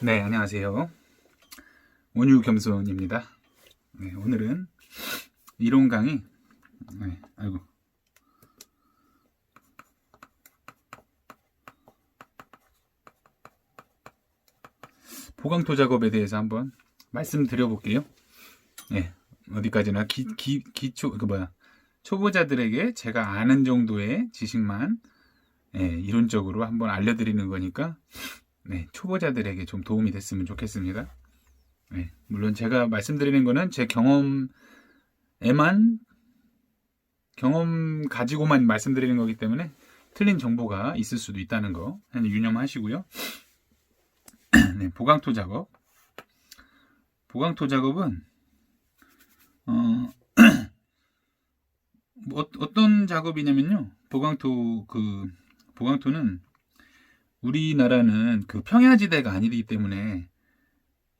네, 안녕하세요. 온유겸손입니다. 네, 오늘은 이론 강의, 아이고, 보강토 작업에 대해서 한번 말씀드려 볼게요. 네, 어디까지나 초보자들에게 제가 아는 정도의 지식만 이론적으로 한번 알려드리는 거니까, 초보자들에게 좀 도움이 됐으면 좋겠습니다. 물론 제가 말씀드리는 거는 제 경험 가지고만 말씀드리는 거기 때문에 틀린 정보가 있을 수도 있다는 거 유념하시고요. 네, 보강토 작업은 어떤 작업이냐면요. 보강토는 우리나라는 그 평야지대가 아니기 때문에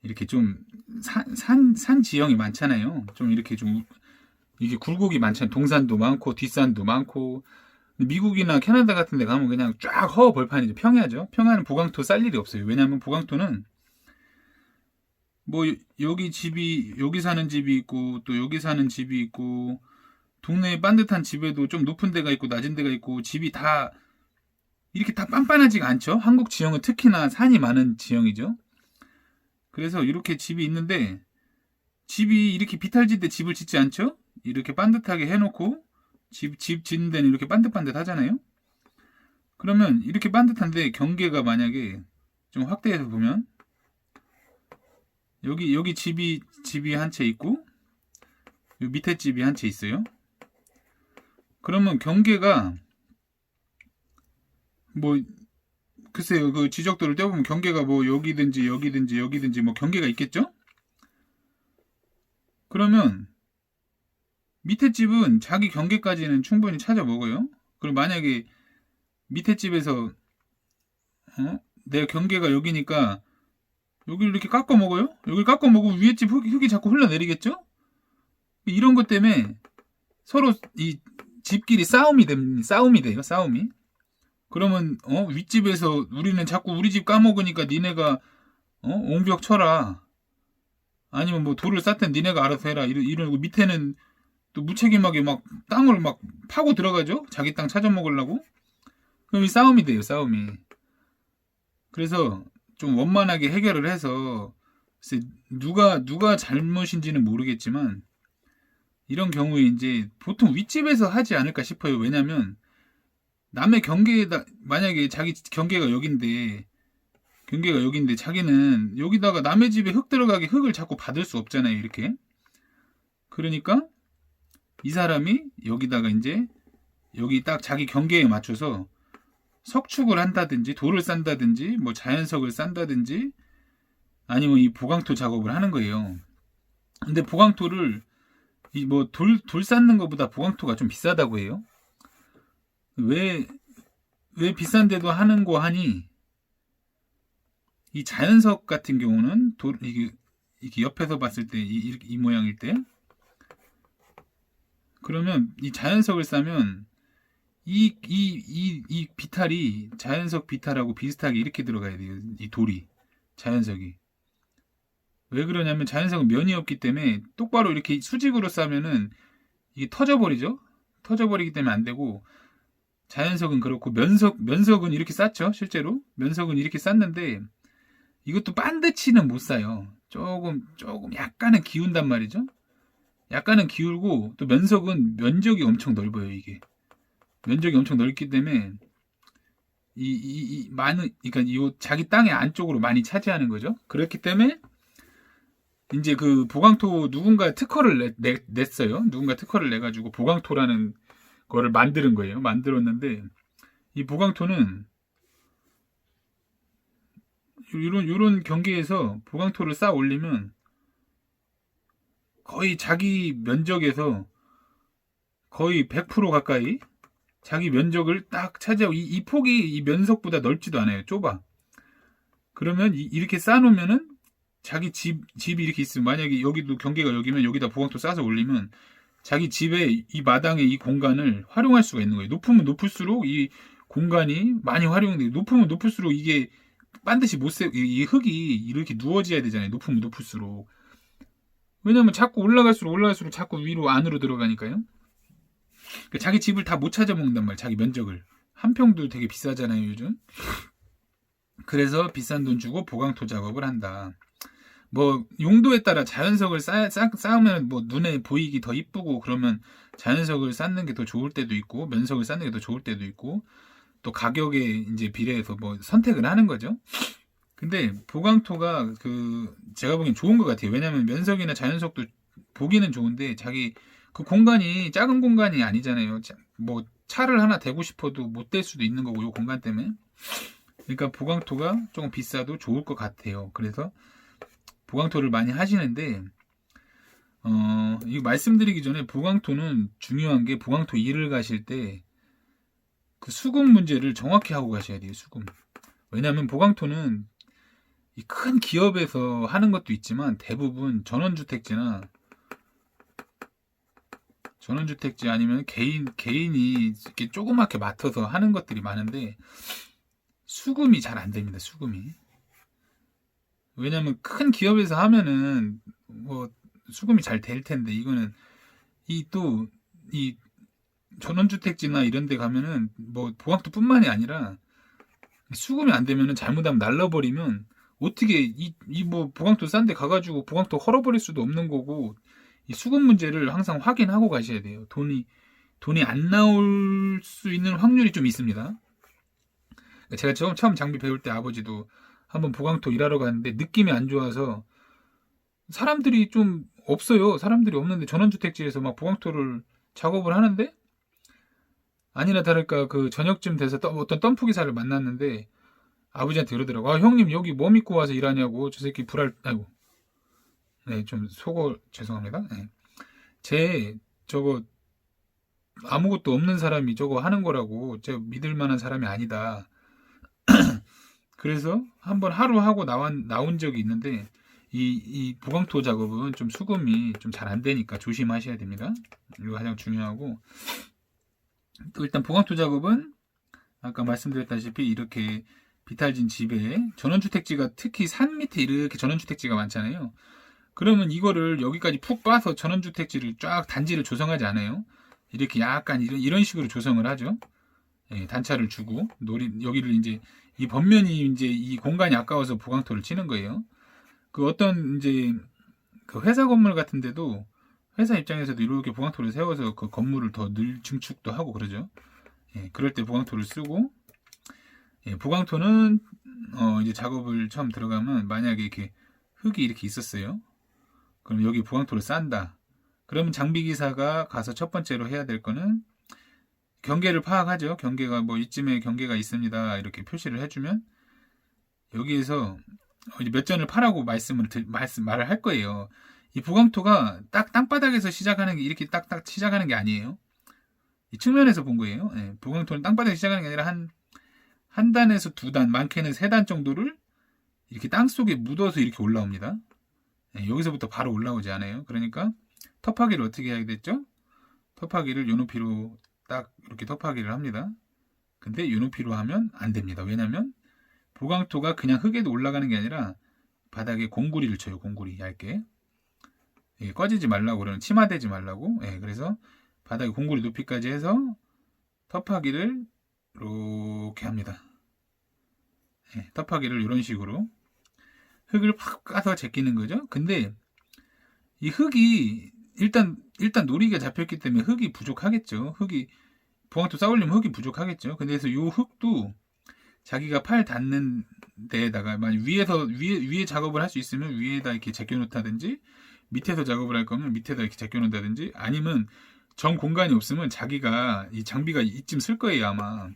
이렇게 좀 산 지형이 많잖아요. 좀 이렇게 좀 이게 굴곡이 많잖아요. 동산도 많고 뒷산도 많고. 미국이나 캐나다 같은 데 가면 그냥 쫙 허 벌판이죠. 평야죠. 평야는 보강토 쌀 일이 없어요. 왜냐하면 보강토는 뭐 여기 사는 집이 있고 또 여기 사는 집이 있고 동네에 반듯한 집에도 좀 높은 데가 있고 낮은 데가 있고 집이 다 이렇게 다 빤빤하지가 않죠. 한국 지형은 특히나 산이 많은 지형이죠. 그래서 이렇게 집이 있는데 집이 이렇게 비탈진데 집을 짓지 않죠. 이렇게 반듯하게 해놓고 집 짓는 데는 이렇게 반듯반듯 하잖아요. 그러면 이렇게 반듯한데 경계가 만약에 좀 확대해서 보면 여기 집이 한 채 있고 요 밑에 집이 한 채 있어요. 그러면 경계가 뭐 글쎄요, 그 지적도를 떼보면 경계가 뭐 여기든지 뭐 경계가 있겠죠? 그러면 밑에 집은 자기 경계까지는 충분히 찾아 먹어요. 그럼 만약에 밑에 집에서 내 경계가 여기니까 여기를 이렇게 깎아 먹어요? 여기를 깎아 먹으면 위에 집 흙이 자꾸 흘러내리겠죠? 이런 것 때문에 서로 이 집끼리 싸움이 돼요. 싸움이. 그러면 윗집에서 우리는 자꾸 우리 집 까먹으니까 니네가 옹벽 쳐라. 아니면 뭐 돌을 쌓든 니네가 알아서 해라. 이러고 밑에는 또 무책임하게 막 땅을 막 파고 들어가죠. 자기 땅 찾아 먹으려고. 그럼 이 싸움이 돼요. 싸움이. 그래서 좀 원만하게 해결을 해서 누가 잘못인지는 모르겠지만 이런 경우에 이제 보통 윗집에서 하지 않을까 싶어요. 왜냐면 남의 경계에다 만약에 자기 경계가 여긴데 자기는 여기다가 남의 집에 흙 들어가게 흙을 자꾸 받을 수 없잖아요. 이렇게. 그러니까 이 사람이 여기다가 이제 여기 딱 자기 경계에 맞춰서 석축을 한다든지 돌을 싼다든지 뭐 자연석을 싼다든지 아니면 이 보강토 작업을 하는 거예요. 근데 보강토를 이 뭐 돌 쌓는 것보다 보강토가 좀 비싸다고 해요. 왜 비싼데도 하는 거 하니 이 자연석 같은 경우는 이게 옆에서 봤을 때 이 모양일 때 그러면 이 자연석을 싸면 이 비탈이 자연석 비탈하고 비슷하게 이렇게 들어가야 돼요. 이 돌이 자연석이 왜 그러냐면 자연석은 면이 없기 때문에 똑바로 이렇게 수직으로 싸면은 이게 터져버리죠. 터져버리기 때문에 안 되고 자연석은 그렇고 면석은 이렇게 쌌죠. 실제로 면석은 이렇게 쌌는데 이것도 반듯이는 못 싸요. 조금 약간은 기운단 말이죠. 약간은 기울고 또 면석은 면적이 엄청 넓어요. 이게 면적이 엄청 넓기 때문에 그러니까 이 자기 땅의 안쪽으로 많이 차지하는 거죠. 그렇기 때문에 이제 그 보강토 누군가 특허를 냈어요. 누군가 특허를 내가지고 보강토라는 거를 만드는 거예요. 만들었는데 이 보강토는 이런 경계에서 보강토를 쌓아 올리면 거의 자기 면적에서 거의 100% 가까이 자기 면적을 딱 차지하고 이 폭이 이 면석보다 넓지도 않아요. 좁아. 그러면 이렇게 쌓아놓으면은 자기 집이 이렇게 있으면 만약에 여기도 경계가 여기면 여기다 보강토 싸서 올리면 자기 집의 이 마당의 이 공간을 활용할 수가 있는 거예요. 높으면 높을수록 이 공간이 많이 활용돼요. 높으면 높을수록 이게 반드시 못 세우, 이 흙이 이렇게 누워져야 되잖아요. 높으면 높을수록. 왜냐면 자꾸 올라갈수록 자꾸 위로 안으로 들어가니까요. 그러니까 자기 집을 다 못 찾아 먹는단 말이에요. 자기 면적을. 한 평도 되게 비싸잖아요, 요즘. 그래서 비싼 돈 주고 보강토 작업을 한다. 뭐 용도에 따라 자연석을 쌓으면 뭐 눈에 보이기 더 이쁘고 그러면 자연석을 쌓는 게 더 좋을 때도 있고 면석을 쌓는 게 더 좋을 때도 있고 또 가격에 이제 비례해서 뭐 선택을 하는 거죠. 근데 보강토가 제가 보기엔 좋은 것 같아요. 왜냐면 면석이나 자연석도 보기는 좋은데 자기 그 공간이 작은 공간이 아니잖아요. 뭐 차를 하나 대고 싶어도 못 댈 수도 있는 거고 요 공간 때문에. 그러니까 보강토가 조금 비싸도 좋을 것 같아요. 그래서 보강토를 많이 하시는데 이거 말씀드리기 전에 보강토는 중요한 게 보강토 일을 가실 때 그 수급 문제를 정확히 하고 가셔야 돼요. 수급. 왜냐하면 보강토는 이 큰 기업에서 하는 것도 있지만 대부분 전원주택지 아니면 개인이 이렇게 조그맣게 맡아서 하는 것들이 많은데 수금이 잘 안 됩니다. 수금이. 왜냐면 큰 기업에서 하면은 뭐 수금이 잘 될 텐데 이거는 이 전원주택지나 이런 데 가면은 뭐 보강토뿐만이 아니라 수금이 안 되면은 잘못하면 날라버리면 어떻게 뭐 보강토 싼 데 가가지고 보강토 헐어버릴 수도 없는 거고 이 수금 문제를 항상 확인하고 가셔야 돼요. 돈이 안 나올 수 있는 확률이 좀 있습니다. 제가 처음 장비 배울 때 아버지도 한번 보강토 일하러 갔는데 느낌이 안 좋아서 사람들이 좀 없어요. 사람들이 없는데 전원주택지에서 막 보강토를 작업을 하는데 아니나 다를까 그 저녁쯤 돼서 어떤 덤프 기사를 만났는데 아버지한테 그러더라고. 아 형님 여기 뭐 믿고 와서 일하냐고. 저 새끼 아이고. 네, 좀 속어 죄송합니다. 네. 저거 아무것도 없는 사람이 저거 하는 거라고. 제가 믿을 만한 사람이 아니다. 그래서 한번 하루 하고 나온 적이 있는데 이 보강토 작업은 좀 수금이 좀 잘 안 되니까 조심하셔야 됩니다. 이거 가장 중요하고 또 일단 보강토 작업은 아까 말씀드렸다시피 이렇게 비탈진 집에 전원주택지가 특히 산 밑에 이렇게 전원주택지가 많잖아요. 그러면 이거를 여기까지 푹 빠서 전원주택지를 쫙 단지를 조성하지 않아요. 이렇게 약간 이런 식으로 조성을 하죠. 예, 단차를 주고 여기를 이제 이 번면이 이제 이 공간이 아까워서 보강토를 치는 거예요. 그 어떤 이제 그 회사 건물 같은데도 회사 입장에서도 이렇게 보강토를 세워서 그 건물을 더 증축도 하고 그러죠. 예, 그럴 때 보강토를 쓰고 예, 보강토는 이제 작업을 처음 들어가면 만약에 이렇게 흙이 이렇게 있었어요. 그럼 여기 보강토를 싼다. 그러면 장비기사가 가서 첫 번째로 해야 될 거는 경계를 파악하죠. 경계가 뭐 이쯤에 경계가 있습니다. 이렇게 표시를 해주면 여기에서 몇 전을 파라고 말을 할 거예요. 이 보강토가 딱 땅바닥에서 시작하는 게 이렇게 딱딱 시작하는 게 아니에요. 이 측면에서 본 거예요. 예, 보강토는 땅바닥에서 시작하는 게 아니라 한 단에서 두 단, 많게는 세 단 정도를 이렇게 땅 속에 묻어서 이렇게 올라옵니다. 예, 여기서부터 바로 올라오지 않아요. 그러니까 텁하기를 어떻게 해야 됐죠? 텁하기를 요 높이로 딱 이렇게 텁하기를 합니다. 근데 요 높이로 하면 안 됩니다. 왜냐면 보강토가 그냥 흙에도 올라가는 게 아니라 바닥에 공구리를 쳐요. 공구리 얇게. 예, 꺼지지 말라고 그러는 침하되지 말라고. 예, 그래서 바닥에 공구리 높이까지 해서 텁하기를 이렇게 합니다. 예, 텁하기를 이런 식으로 흙을 팍 까서 제끼는 거죠. 근데 이 흙이 일단 노리가 잡혔기 때문에 흙이 부족하겠죠. 보강토 쌓으려면 흙이 부족하겠죠. 근데 그래서 이 흙도 자기가 팔 닿는 데에다가 만약 위에 작업을 할 수 있으면 위에다 이렇게 제껴 놓다든지 밑에서 작업을 할 거면 밑에다 이렇게 제껴 놓다든지 아니면 정 공간이 없으면 자기가 이 장비가 이쯤 쓸 거예요 아마.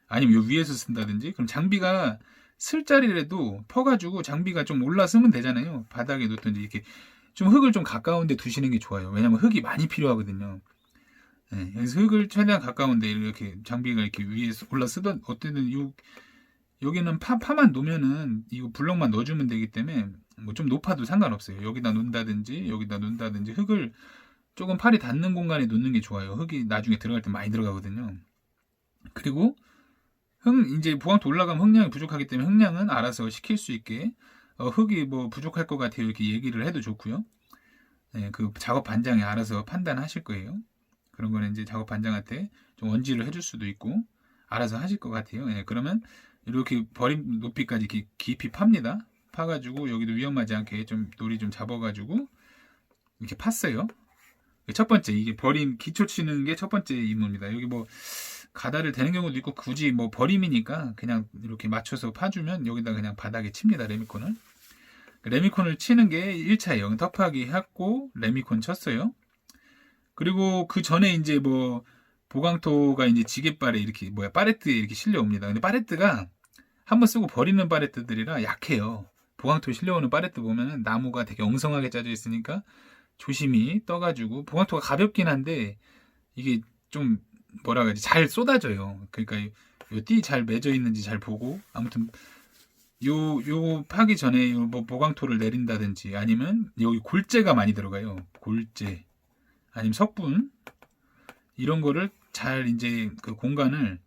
아니면 요 위에서 쓴다든지 그럼 장비가 쓸 자리라도 퍼가지고 장비가 좀 올라서면 되잖아요. 바닥에 놓든지 이렇게 좀 흙을 좀 가까운 데 두시는 게 좋아요. 왜냐면 흙이 많이 필요하거든요. 네, 그래서 흙을 최대한 가까운데 이렇게 장비가 이렇게 위에 올라 쓰던 어쨌든 여기는 파만 놓으면은 이거 블럭만 넣어주면 되기 때문에 뭐 좀 높아도 상관없어요. 여기다 놓는다든지 흙을 조금 팔이 닿는 공간에 놓는 게 좋아요. 흙이 나중에 들어갈 때 많이 들어가거든요. 그리고 이제 보강토 올라가면 흙량이 부족하기 때문에 흙량은 알아서 시킬 수 있게 흙이 뭐 부족할 것 같아요 이렇게 얘기를 해도 좋고요. 네, 그 작업 반장이 알아서 판단하실 거예요. 그런 거는 이제 작업 반장한테 좀 원지를 해줄 수도 있고 알아서 하실 것 같아요. 네, 그러면 이렇게 버림 높이까지 이렇게 깊이 팝니다. 파가지고 여기도 위험하지 않게 좀 놀이 좀 잡아가지고 이렇게 팠어요. 첫 번째 이게 버림 기초 치는 게 첫 번째 임무입니다. 여기 뭐 가다를 대는 경우도 있고 굳이 뭐 버림이니까 그냥 이렇게 맞춰서 파주면 여기다 그냥 바닥에 칩니다. 레미콘을. 레미콘을 치는 게 1차예요. 덮하기 했고 레미콘 쳤어요. 그리고 그 전에 이제 뭐 보강토가 이제 지게발에 이렇게 팔레트에 이렇게 실려옵니다. 근데 팔레트가 한번 쓰고 버리는 팔레트들이라 약해요. 보강토에 실려오는 팔레트 보면은 나무가 되게 엉성하게 짜져 있으니까 조심히 떠가지고 보강토가 가볍긴 한데 이게 좀 뭐라 그러지 잘 쏟아져요. 그러니까 띠 잘 맺어 있는지 잘 보고 아무튼 요 파기 전에 뭐 보강토를 내린다든지 아니면 여기 골재가 많이 들어가요. 골재 아니면 석분 이런 거를 잘 이제 그 공간을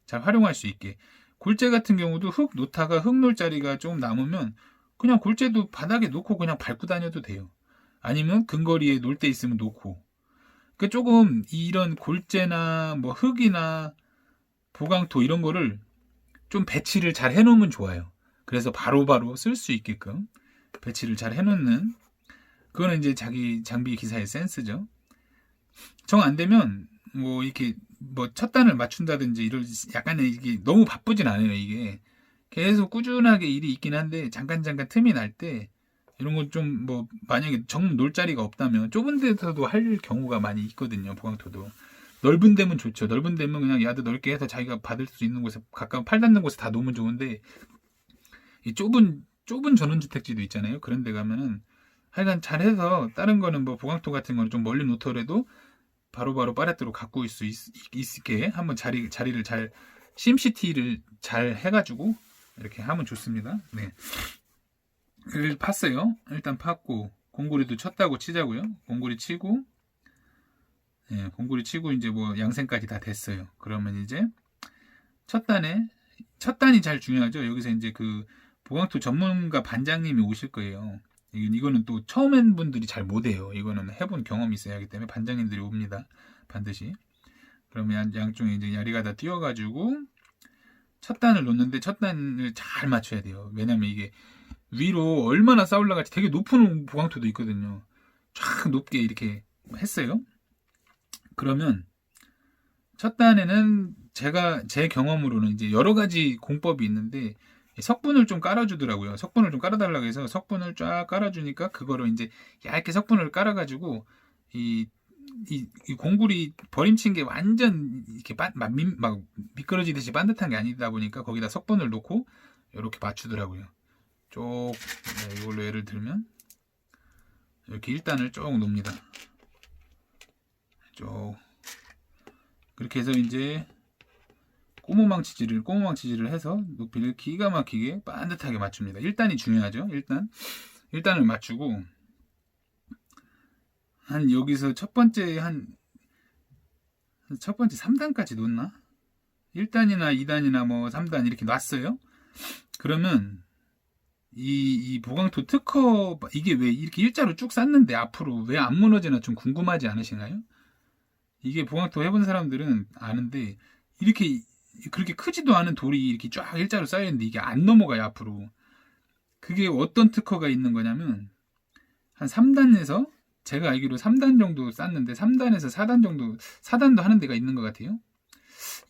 잘 활용할 수 있게 골재 같은 경우도 흙 놓다가 흙 놓을 자리가 좀 남으면 그냥 골재도 바닥에 놓고 그냥 밟고 다녀도 돼요. 아니면 근거리에 놓을 때 있으면 놓고 그 조금 이런 골재나 뭐 흙이나 보강토 이런 거를 좀 배치를 잘 해놓으면 좋아요. 그래서 바로바로 쓸 수 있게끔 배치를 잘 해놓는 그거는 이제 자기 장비 기사의 센스죠. 정 안 되면 뭐 이렇게 뭐 첫 단을 맞춘다든지 이럴 약간의 이게 너무 바쁘진 않아요. 이게 계속 꾸준하게 일이 있긴 한데 잠깐 틈이 날 때 이런 건 좀 뭐 만약에 정 놀 자리가 없다면 좁은 데서도 할 경우가 많이 있거든요. 보강토도 넓은 데면 좋죠. 넓은 데면 그냥 야드 넓게 해서 자기가 받을 수 있는 곳에 가까운 팔 닿는 곳에 다 놓으면 좋은데 이 좁은 전원주택지도 있잖아요. 그런 데 가면은 하여간 잘해서 다른 거는 뭐 보강토 같은 거는 좀 멀리 놓더라도 바로바로 팔레트로 갖고 있게 한번 자리를 잘 심시티를 잘 해가지고 이렇게 하면 좋습니다. 네. 팠어요. 일단 팠고 공구리도 쳤다고 치자고요. 공구리 치고 예, 공구리 치고 이제 뭐 양생까지 다 됐어요. 그러면 이제 첫 단이 잘 중요하죠. 여기서 이제 그 보강토 전문가 반장님이 오실 거예요. 이거는 또 처음 한 분들이 잘 못해요. 이거는 해본 경험이 있어야 하기 때문에 반장님들이 옵니다. 반드시. 그러면 양쪽에 이제 야리가 다 띄워가지고 첫 단을 놓는데 첫 단을 잘 맞춰야 돼요. 왜냐면 이게 위로 얼마나 쌓 올라갈지 되게 높은 보강토도 있거든요. 쫙 높게 이렇게 했어요. 그러면 첫 단에는 제 경험으로는 이제 여러 가지 공법이 있는데 석분을 좀 깔아주더라고요. 석분을 좀 깔아달라고 해서 석분을 쫙 깔아주니까 그거를 이제 얇게 석분을 깔아가지고 이 공구리 버림친 게 완전 이렇게 막 미끄러지듯이 반듯한 게 아니다 보니까 거기다 석분을 놓고 이렇게 맞추더라고요. 쭉 이걸로 예를 들면 이렇게 1단을 쭉 놓습니다. 쭉 그렇게 해서 이제 꼬무망치질을 해서 높이를 기가 막히게 반듯하게 맞춥니다. 1단이 중요하죠. 1단을 맞추고 한 여기서 첫 번째 3단까지 놓나? 1단이나 2단이나 뭐 3단 이렇게 놨어요. 그러면 이 보강토 특허 이게 왜 이렇게 일자로 쭉 쌌는데 앞으로 왜 안 무너지나 좀 궁금하지 않으신가요? 이게 보강토 해본 사람들은 아는데 이렇게 그렇게 크지도 않은 돌이 이렇게 쫙 일자로 쌓여있는데 이게 안 넘어가요 앞으로. 그게 어떤 특허가 있는 거냐면 한 3단에서 제가 알기로 3단 정도 쌌는데 3단에서 4단 정도 4단도 하는 데가 있는 것 같아요.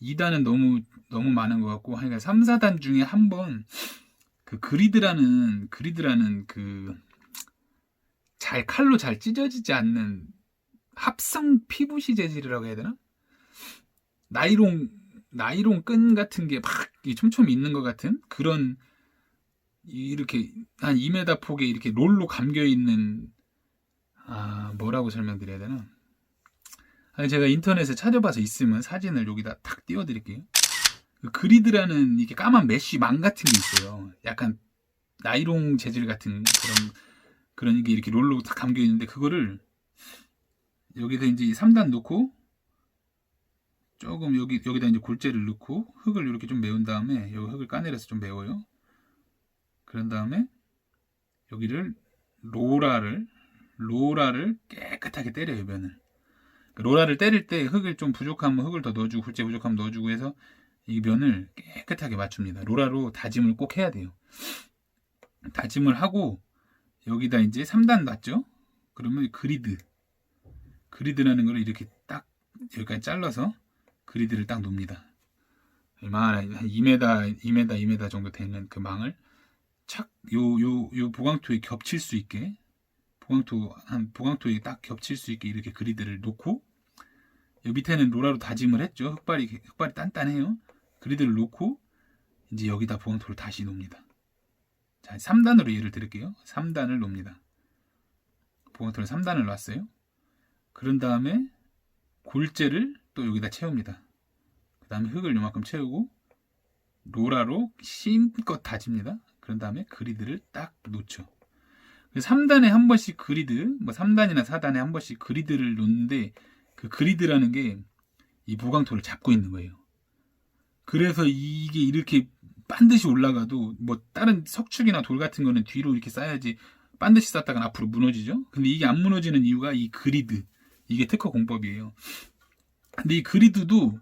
2단은 너무 많은 것 같고 하여간 3, 4단 중에 한 번 그 그리드라는 그 칼로 잘 찢어지지 않는 합성 PVC 재질이라고 해야 되나? 나이론 끈 같은 게 막 촘촘히 있는 것 같은 그런 이렇게 한 2m 폭에 이렇게 롤로 감겨 있는 뭐라고 설명드려야 되나? 제가 인터넷에 찾아봐서 있으면 사진을 여기다 탁 띄워드릴게요. 그 그리드라는 이게 까만 메쉬 망 같은 게 있어요. 약간 나이론 재질 같은 그런 게 이렇게 롤로 탁 감겨 있는데 그거를 여기서 이제 3단 놓고 조금 여기다 이제 골재를 넣고 흙을 이렇게 좀 메운 다음에 여기 흙을 까내려서 좀 메워요. 그런 다음에 여기를 로라를 깨끗하게 때려요, 면을. 로라를 때릴 때 흙을 좀 부족하면 흙을 더 넣어주고 골재 부족하면 넣어주고 해서 이 면을 깨끗하게 맞춥니다. 로라로 다짐을 꼭 해야 돼요. 다짐을 하고 여기다 이제 3단 놨죠. 그러면 그리드라는 걸 이렇게 딱 여기까지 잘라서 그리드를 딱 놓습니다. 한 2m 정도 되는 그 망을 착 요 보강토에 겹칠 수 있게 보강토에 딱 겹칠 수 있게 이렇게 그리드를 놓고 요 밑에는 로라로 다짐을 했죠. 흙발이 단단해요. 그리드를 놓고 이제 여기다 보강토를 다시 놓습니다. 자, 3단으로 예를 들을게요. 3단을 놓습니다. 보강토를 3단을 놨어요. 그런 다음에 골재를 또 여기다 채웁니다. 그 다음에 흙을 요만큼 채우고 로라로 심껏 다집니다. 그런 다음에 그리드를 딱 놓죠. 3단에 한 번씩 그리드, 3단이나 4단에 한 번씩 그리드를 놓는데 그 그리드라는 게 이 보강토를 잡고 있는 거예요. 그래서 이게 이렇게 반드시 올라가도 다른 석축이나 돌 같은 거는 뒤로 이렇게 쌓여야지 반드시 쌓다가 앞으로 무너지죠. 근데 이게 안 무너지는 이유가 이 그리드, 이게 특허 공법이에요. 근데 이 그리드도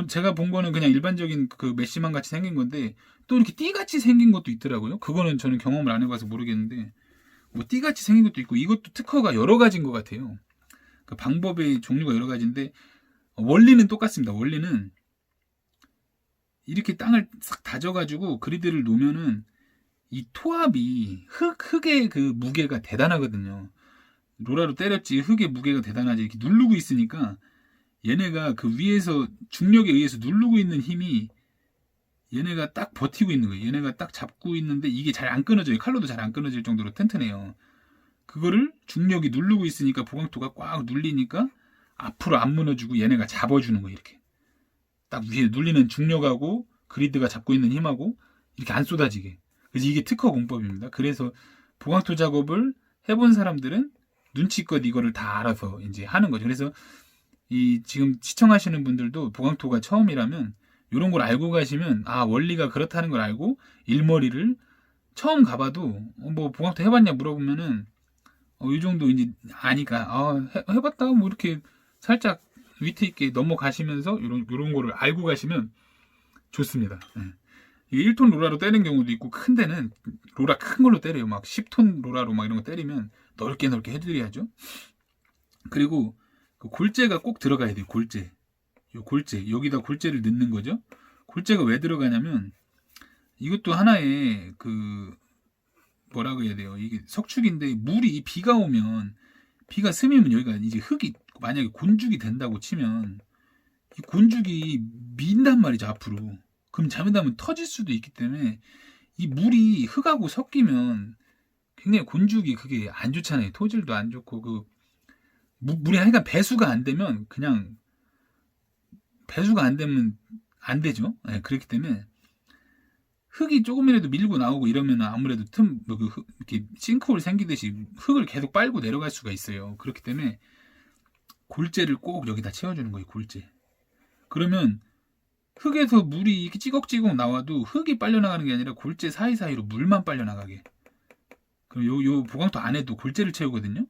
제가 본 거는 그냥 일반적인 그 메시망 같이 생긴 건데 또 이렇게 띠같이 생긴 것도 있더라고요. 그거는 저는 경험을 안 해봐서 모르겠는데 띠같이 생긴 것도 있고 이것도 특허가 여러 가지인 것 같아요. 그 방법의 종류가 여러 가지인데 원리는 똑같습니다. 원리는 이렇게 땅을 싹 다져가지고 그리드를 놓으면은 이 토합이 흙의 그 무게가 대단하거든요. 로라로 때렸지 흙의 무게가 대단하지. 이렇게 누르고 있으니까 얘네가 그 위에서 중력에 의해서 누르고 있는 힘이 얘네가 딱 버티고 있는 거예요. 얘네가 딱 잡고 있는데 이게 잘 안 끊어져요. 칼로도 잘 안 끊어질 정도로 튼튼해요. 그거를 중력이 누르고 있으니까 보강토가 꽉 눌리니까 앞으로 안 무너지고 얘네가 잡아주는 거예요. 이렇게 딱 위에 눌리는 중력하고 그리드가 잡고 있는 힘하고 이렇게 안 쏟아지게. 그래서 이게 특허 공법입니다. 그래서 보강토 작업을 해본 사람들은 눈치껏 이거를 다 알아서 이제 하는 거죠. 그래서 이 지금 시청하시는 분들도 보강토가 처음이라면 이런 걸 알고 가시면 원리가 그렇다는 걸 알고 일머리를 처음 가봐도 보강토 해봤냐 물어보면은 이 정도 이제 아니까 해봤다 이렇게 살짝 위트 있게 넘어가시면서 이런 거를 알고 가시면 좋습니다. 이게 1톤 로라로 때리는 경우도 있고 큰 데는 로라 큰 걸로 때려요. 막 10톤 로라로 막 이런 거 때리면 넓게 해드려야죠. 그리고 그 골재가 꼭 들어가야 돼요. 골재. 여기다 골재를 넣는 거죠. 골재가 왜 들어가냐면 이것도 하나의 그 뭐라고 해야 돼요. 이게 석축인데 비가 오면 비가 스미면 여기가 이제 흙이 만약에 곤죽이 된다고 치면 이 곤죽이 민단 말이죠. 앞으로. 그럼 잘못하면 터질 수도 있기 때문에 이 물이 흙하고 섞이면 굉장히 곤죽이 그게 안 좋잖아요. 토질도 안 좋고 그 물이 하여간 배수가 안 되면 안 되죠. 네, 그렇기 때문에 흙이 조금이라도 밀고 나오고 이러면 아무래도 이렇게 싱크홀 생기듯이 흙을 계속 빨고 내려갈 수가 있어요. 그렇기 때문에 골재를 꼭 여기다 채워주는 거예요. 골재. 그러면 흙에서 물이 이렇게 찌걱찌걱 나와도 흙이 빨려나가는 게 아니라 골재 사이사이로 물만 빨려나가게. 그럼 요 보강토 안에도 골재를 채우거든요.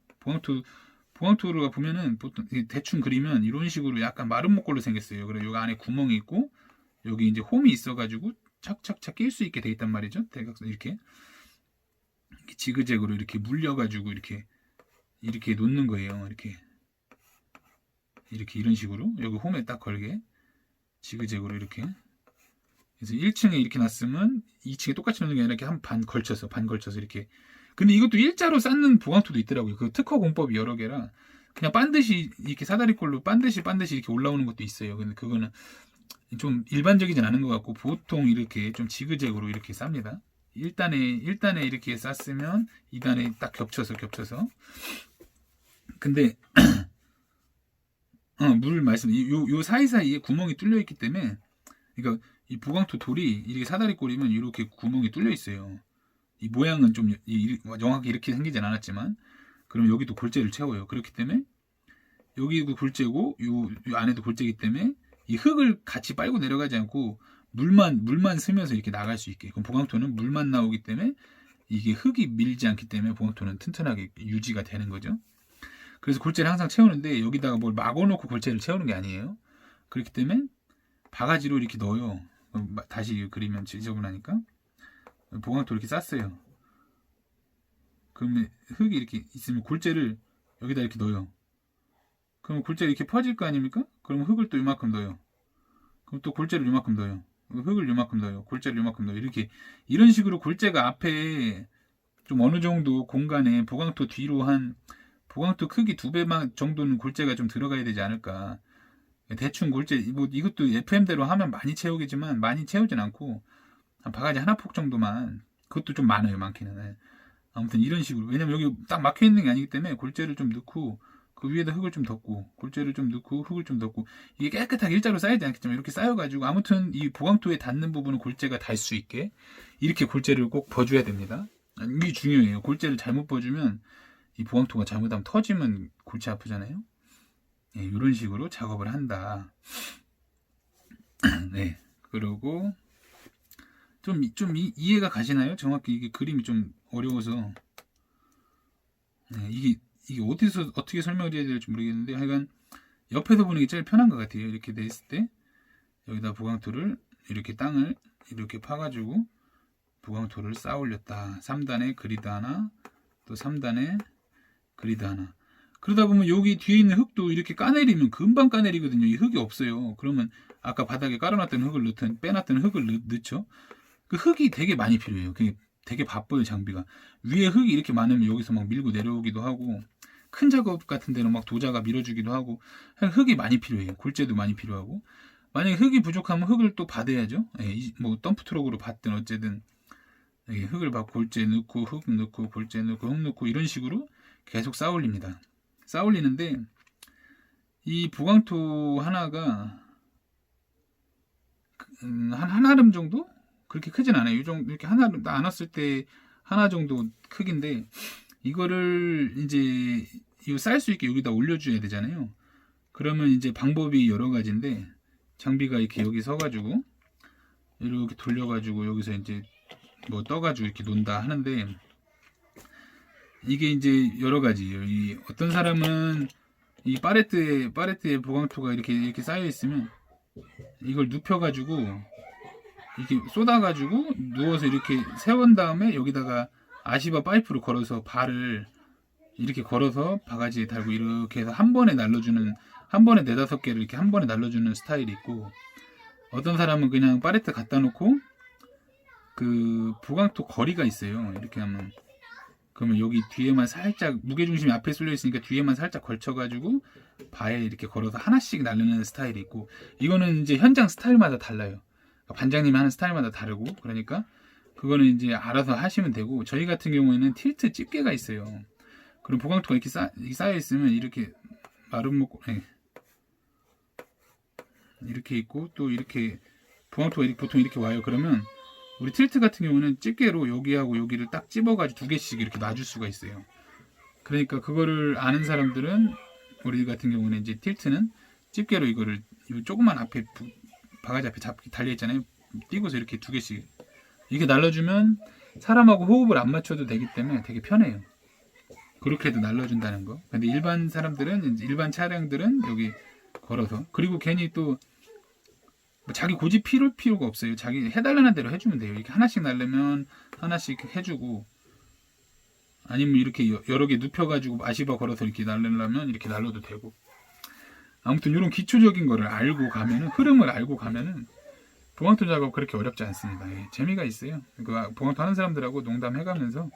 보강토를 보면은 보통 대충 그리면 이런 식으로 약간 마른 목걸로 생겼어요. 그래 여기 안에 구멍이 있고 여기 이제 홈이 있어가지고 착착착 낄 수 있게 돼 있단 말이죠. 대각선 이렇게 지그재그로 이렇게 물려가지고 이렇게 놓는 거예요. 이렇게 이런 식으로 여기 홈에 딱 걸게 지그재그로 이렇게. 그래서 1층에 이렇게 놨으면 2층에 똑같이 놓는 게 아니라 이렇게 반 걸쳐서 이렇게. 근데 이것도 일자로 쌓는 보강토도 있더라고요. 그 특허 공법이 여러 개라 그냥 반드시 이렇게 사다리꼴로 반드시 이렇게 올라오는 것도 있어요. 근데 그거는 좀 일반적이진 않은 것 같고 보통 이렇게 좀 지그재그로 이렇게 쌉니다. 1단에 이렇게 쌌으면 2단에 딱 겹쳐서 근데 요 사이사이에 구멍이 뚫려 있기 때문에 그러니까 이 보강토 돌이 이렇게 사다리꼴이면 이렇게 구멍이 뚫려 있어요. 이 모양은 좀 정확히 이렇게 생기진 않았지만 그럼 여기도 골재를 채워요. 그렇기 때문에 여기도 골재고 요 안에도 골재이기 때문에 이 흙을 같이 빨고 내려가지 않고 물만 스면서 이렇게 나갈 수 있게. 그럼 보강토는 물만 나오기 때문에 이게 흙이 밀지 않기 때문에 보강토는 튼튼하게 유지가 되는 거죠. 그래서 골재를 항상 채우는데 여기다가 뭘 막아놓고 골재를 채우는 게 아니에요. 그렇기 때문에 바가지로 이렇게 넣어요. 다시 그리면 지저분하니까 보강토 이렇게 쌌어요. 그러면 흙이 이렇게 있으면 골재를 여기다 이렇게 넣어요. 그럼 골재가 이렇게 퍼질 거 아닙니까? 그럼 흙을 또 이만큼 넣어요. 그럼 또 골재를 이만큼 넣어요. 흙을 이만큼 넣어요. 골재를 이만큼 넣어요. 이렇게 이런 식으로 골재가 앞에 좀 어느 정도 공간에 보강토 뒤로 한 보강토 크기 2배만 정도는 골재가 좀 들어가야 되지 않을까. 대충 골재 뭐 이것도 FM대로 하면 많이 채우겠지만 많이 채우진 않고 한 바가지 하나 폭 정도만. 그것도 좀 많아요. 많기는. 네. 아무튼 이런 식으로. 왜냐면 여기 딱 막혀 있는 게 아니기 때문에 골재를 좀 넣고 그 위에다 흙을 좀 덮고 골재를 좀 넣고 흙을 좀 덮고 이게 깨끗하게 일자로 쌓이지 않겠지만 이렇게 쌓여가지고 아무튼 이 보강토에 닿는 부분은 골재가 닿을 수 있게 이렇게 골재를 꼭 버줘야 됩니다. 이게 중요해요. 골재를 잘못 버주면 이 보강토가 잘못하면 터지면 골치 아프잖아요. 네, 이런 식으로 작업을 한다. 네, 그리고 좀 이해가 가시나요? 정확히 이게 그림이 좀 어려워서 네, 이게 어디서 어떻게 설명드려야 될지 모르겠는데 하여간 옆에서 보는 게 제일 편한 것 같아요. 이렇게 돼 있을 때 여기다 보강토를 이렇게 땅을 이렇게 파가지고 보강토를 쌓아 올렸다. 3단에 그리드 하나, 또 3단에 그리드 하나. 그러다 보면 여기 뒤에 있는 흙도 이렇게 까내리면 금방 까내리거든요. 이 흙이 없어요. 그러면 아까 바닥에 깔아놨던 흙을 넣든 빼놨던 흙을 넣죠. 그 흙이 되게 많이 필요해요. 그게 되게 바빠요. 장비가. 위에 흙이 이렇게 많으면 여기서 막 밀고 내려오기도 하고 큰 작업 같은 데는 막 도자가 밀어주기도 하고 흙이 많이 필요해요. 골재도 많이 필요하고 만약에 흙이 부족하면 흙을 또 받아야죠. 예, 뭐 덤프트럭으로 받든 어쨌든 예, 흙을 받고 골재 넣고 흙 넣고 골재 넣고 흙 넣고 이런 식으로 계속 쌓아 올립니다. 쌓아 올리는데 이 보강토 하나가 한 알음 정도? 그렇게 크진 않아요. 이 정도 이렇게 하나 나눴을 때 하나 정도 크기인데 이거를 이제 이거 쌓을 수 있게 여기다 올려줘야 되잖아요. 그러면 이제 방법이 여러 가지인데 장비가 이렇게 여기 서가지고 이렇게 돌려가지고 여기서 이제 뭐 떠가지고 이렇게 논다 하는데 이게 이제 여러 가지예요. 이 어떤 사람은 이 파레트에 보강토가 이렇게 쌓여 있으면 이걸 눕혀가지고 이렇게 쏟아가지고 누워서 이렇게 세운 다음에 여기다가 아시바 파이프를 걸어서 발을 이렇게 걸어서 바가지에 달고 이렇게 해서 한 번에 날려주는 한 번에 4-5개를 이렇게 한 번에 날려주는 스타일이 있고 어떤 사람은 그냥 파레트 갖다 놓고 그 보강토 거리가 있어요. 이렇게 하면 그러면 여기 뒤에만 살짝 무게중심이 앞에 쏠려 있으니까 뒤에만 살짝 걸쳐가지고 바에 이렇게 걸어서 하나씩 날리는 스타일이 있고 이거는 이제 현장 스타일마다 달라요. 반장님이 하는 스타일마다 다르고 그러니까 그거는 이제 알아서 하시면 되고 저희 같은 경우에는 틸트 집게가 있어요. 그럼 보강토가 이렇게 쌓여 있으면 이렇게 마름 먹고 이렇게 있고 또 이렇게 보강토가 보통 이렇게 와요. 그러면 우리 틸트 같은 경우는 집게로 여기하고 여기를 딱 집어가지고 2개씩 이렇게 놔줄 수가 있어요. 그러니까 그거를 아는 사람들은 우리 같은 경우는 이제 틸트는 집게로 이거를 조그만 앞에 바가지 앞에 달려 있잖아요. 띄고서 이렇게 2개씩 이게 날려주면 사람하고 호흡을 안 맞춰도 되기 때문에 되게 편해요. 그렇게 해도 날려준다는 거. 근데 일반 사람들은 일반 차량들은 여기 걸어서 그리고 괜히 또 자기 고집 필요가 없어요. 자기 해달라는 대로 해주면 돼요. 이렇게 하나씩 날려면 하나씩 해주고 아니면 이렇게 여러 개 눕혀가지고 아시바 걸어서 이렇게 날리려면 이렇게 날려도 되고 아무튼 이런 기초적인 거를 알고 가면은 흐름을 알고 가면은 보강토 작업 그렇게 어렵지 않습니다. 예, 재미가 있어요. 그 보강토 하는 사람들하고 농담해가면서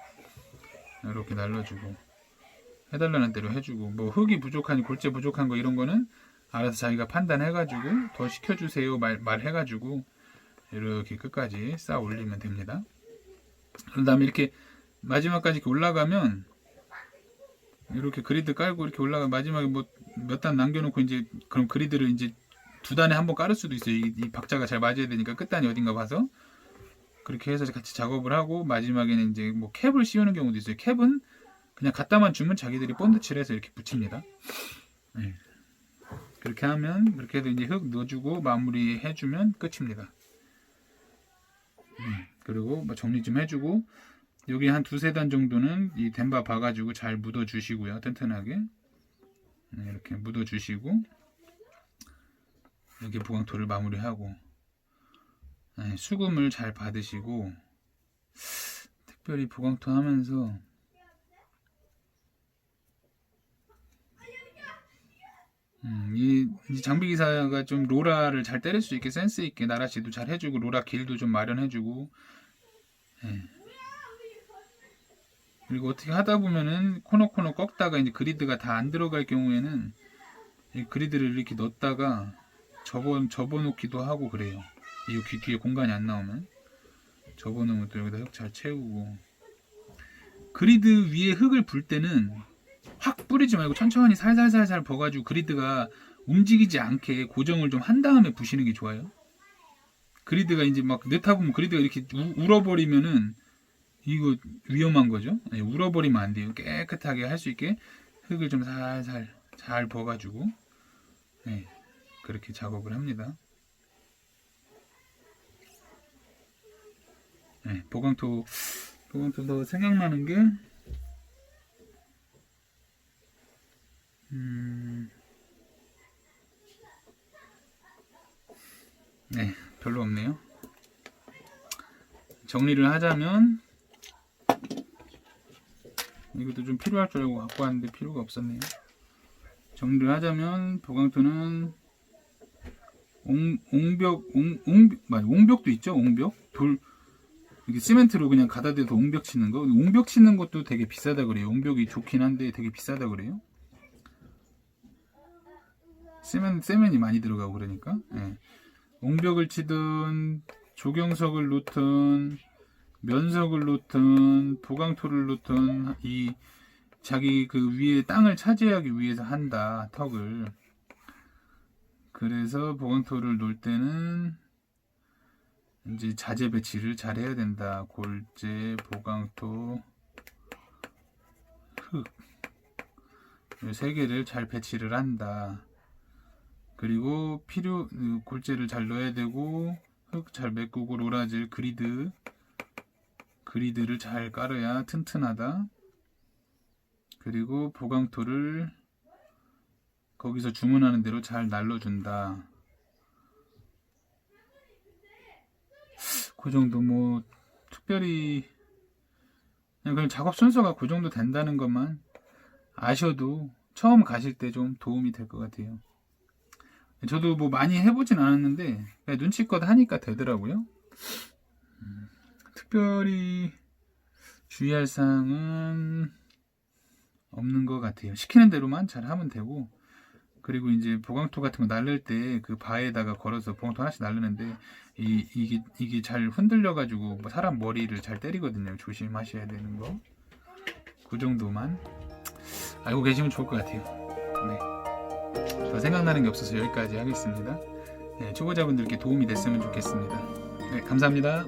이렇게 날려주고 해달라는 대로 해주고 뭐 흙이 부족하니 골재 부족한 거 이런 거는 알아서 자기가 판단해가지고 더 시켜주세요 말해가지고 이렇게 끝까지 쌓아 올리면 됩니다. 그런 다음에 이렇게 마지막까지 이렇게 올라가면 이렇게 그리드 깔고 이렇게 올라가 마지막에 뭐 몇 단 남겨놓고 이제 그럼 그리드를 이제 2단에 한번 깔을 수도 있어요. 이 박자가 잘 맞아야 되니까 끝단이 어딘가 봐서 그렇게 해서 같이 작업을 하고 마지막에는 이제 뭐 캡을 씌우는 경우도 있어요. 캡은 그냥 갖다만 주면 자기들이 본드 칠해서 이렇게 붙입니다. 네. 그렇게 하면, 그렇게 해서 이제 흙 넣어주고 마무리 해주면 끝입니다. 그리고 뭐 정리 좀 해주고, 여기 한 두세 단 정도는 이 덴바 봐가지고 잘 묻어주시고요. 튼튼하게. 이렇게 묻어주시고, 이렇게 보강토를 마무리하고, 수금을 잘 받으시고, 특별히 보강토 하면서, 이 장비기사가 좀 로라를 잘 때릴 수 있게 센스 있게 나라시도 잘 해주고, 로라 길도 좀 마련해주고, 그리고 어떻게 하다 보면은 코너 꺾다가 이제 그리드가 다 안 들어갈 경우에는 이 그리드를 이렇게 넣었다가 접어놓기도 하고 그래요. 이 귀 뒤에 공간이 안 나오면 접어놓으면 또 여기다 흙 잘 채우고, 그리드 위에 흙을 불 때는 확 뿌리지 말고 천천히 살살살살 버가지고 그리드가 움직이지 않게 고정을 좀 한 다음에 부시는 게 좋아요. 그리드가 이제 막 넣다 보면 그리드가 이렇게 울어버리면은 이거 위험한 거죠. 울어버리면 안 돼요. 깨끗하게 할 수 있게 흙을 좀 살살 잘 버가지고 그렇게 작업을 합니다. 보강토 더 생각나는 게 별로 없네요. 정리를 하자면, 이것도 좀 필요할 줄 알고 갖고 왔는데 필요가 없었네요. 정리를 하자면 보강토는 옹벽도 있죠. 옹벽 돌 이게 시멘트로 그냥 가다 대서 옹벽 치는 거. 옹벽 치는 것도 되게 비싸다 그래요. 옹벽이 좋긴 한데 되게 비싸다 그래요. 세면이 많이 들어가고 그러니까. 옹벽을 치든 조경석을 놓든 면석을 놓든 보강토를 놓든 이 자기 그 위에 땅을 차지하기 위해서 한다, 턱을. 그래서 보강토를 놓을 때는 이제 자재 배치를 잘 해야 된다. 골재, 보강토, 흙, 이 세 개를 잘 배치를 한다. 그리고 골재를 잘 넣어야 되고, 흙 잘 메꾸고, 로라질, 그리드를 잘 깔아야 튼튼하다. 그리고 보강토를 거기서 주문하는 대로 잘 날려준다. 그 정도. 뭐 특별히 그냥 작업 순서가 그 정도 된다는 것만 아셔도 처음 가실 때 좀 도움이 될 것 같아요. 저도 뭐 많이 해보진 않았는데 그냥 눈치껏 하니까 되더라고요. 특별히 주의할 사항은 없는 것 같아요. 시키는 대로만 잘 하면 되고, 그리고 이제 보강토 같은 거 날릴 때 그 바에다가 걸어서 보강토 하나씩 날리는데 이게 잘 흔들려 가지고 뭐 사람 머리를 잘 때리거든요. 조심하셔야 되는 거. 그 정도만 알고 계시면 좋을 것 같아요. 더 생각나는 게 없어서 여기까지 하겠습니다. 초보자분들께 도움이 됐으면 좋겠습니다. 감사합니다.